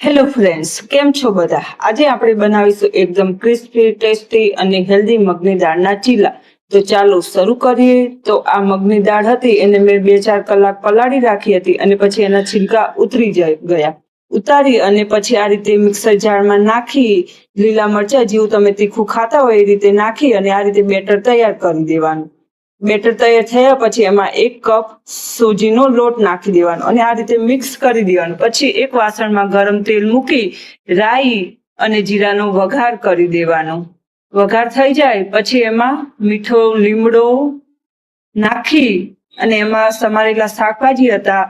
Hello friends, કેમ છો બધા? આજે આપણે બનાવીશું એકદમ ક્રિસ્પી, ટેસ્ટી અને હેલ્ધી મગની દાળના ચીલા. તો ચાલો શરૂ કરીએ. તો આ મગની દાળ હતી એને મેં 2-4 કલાક પલાળી રાખી હતી અને પછી એના છિલકા ઉતરી ગયા. ઉતારી અને પછી આ રીતે મિક્સર જારમાં નાખી, લીલા મરચાં જેવું તમે તીખું ખાતા હોય એ રીતે નાખી અને આ રીતે બેટર તૈયાર કરી દેવાનું. બેટર તૈયાર થયા પછી એમાં 1 કપ સૂજીનો લોટ નાખી દેવાનો અને આ રીતે મિક્સ કરી દેવાનું. પછી એક વાસણમાં ગરમ તેલ મૂકી રાઈ અને જીરાનો વઘાર કરી દેવાનો. વઘાર થઈ જાય પછી એમાં મીઠો લીમડો નાખી અને એમાં સમારેલા શાકભાજી હતા,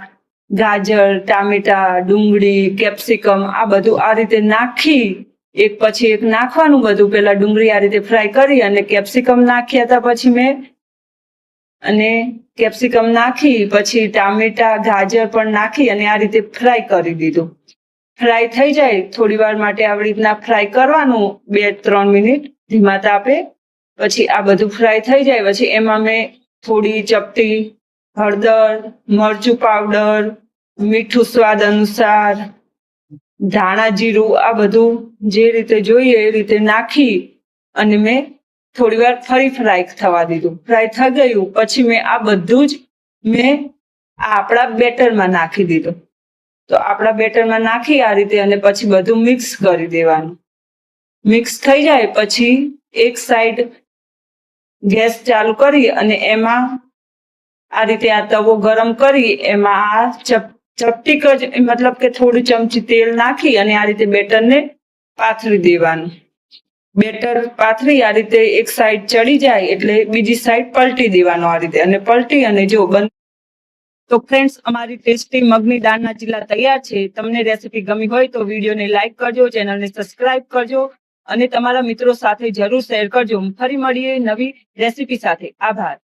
ગાજર, ટામેટા, ડુંગળી, કેપ્સિકમ, આ બધું આ રીતે નાખી એક પછી એક નાખવાનું. બધું પેલા ડુંગળી આ રીતે ફ્રાય કરી અને કેપ્સિકમ નાખ્યા હતા પછી મેં અને કેપ્સિકમ નાખી પછી ટામેટા, ગાજર પણ નાખી અને આ રીતે ફ્રાય કરી દીધું. ફ્રાય થઈ જાય થોડી વાર માટે આવી રીતના ફ્રાય કરવાનું, 2-3 મિનિટ ધીમા તાપે. પછી આ બધું ફ્રાય થઈ જાય પછી એમાં મેં થોડી ચપટી હળદર, મરચું પાવડર, મીઠું સ્વાદ અનુસાર, ધાણા જીરું, આ બધું જે રીતે જોઈએ એ રીતે નાખી અને મેં થોડી વાર ફરી ફ્રાય થવા દીધું. ફ્રાય થઈ ગયું પછી મેં આ બધું જ આપણા બેટરમાં નાખી દીધું. તો આપણા બેટરમાં નાખી આ રીતે અને પછી બધું મિક્સ કરી દેવાનું. મિક્સ થઈ જાય પછી એક સાઈડ ગેસ ચાલુ કરી અને એમાં આ રીતે આ તવો ગરમ કરી એમાં આ ચપટીક જ મતલબ કે થોડી ચમચી તેલ નાખી અને આ રીતે બેટરને પાથરી દેવાનું. બેટર પાથરી આ રીતે એક સાઈડ ચડી જાય એટલે બીજી સાઈડ પલટી દેવાનું આ રીતે અને પલટી અને જો તો ફ્રેન્ડ્સ, અમારી ટેસ્ટી મગની દાળના ચીલા તૈયાર છે. તમને રેસીપી ગમી હોય તો વિડીયોને લાઈક કરજો, ચેનલને સબસ્ક્રાઇબ કરજો અને તમારા મિત્રો સાથે જરૂર શેર કરજો. ફરી મળીએ નવી રેસીપી સાથે. આભાર.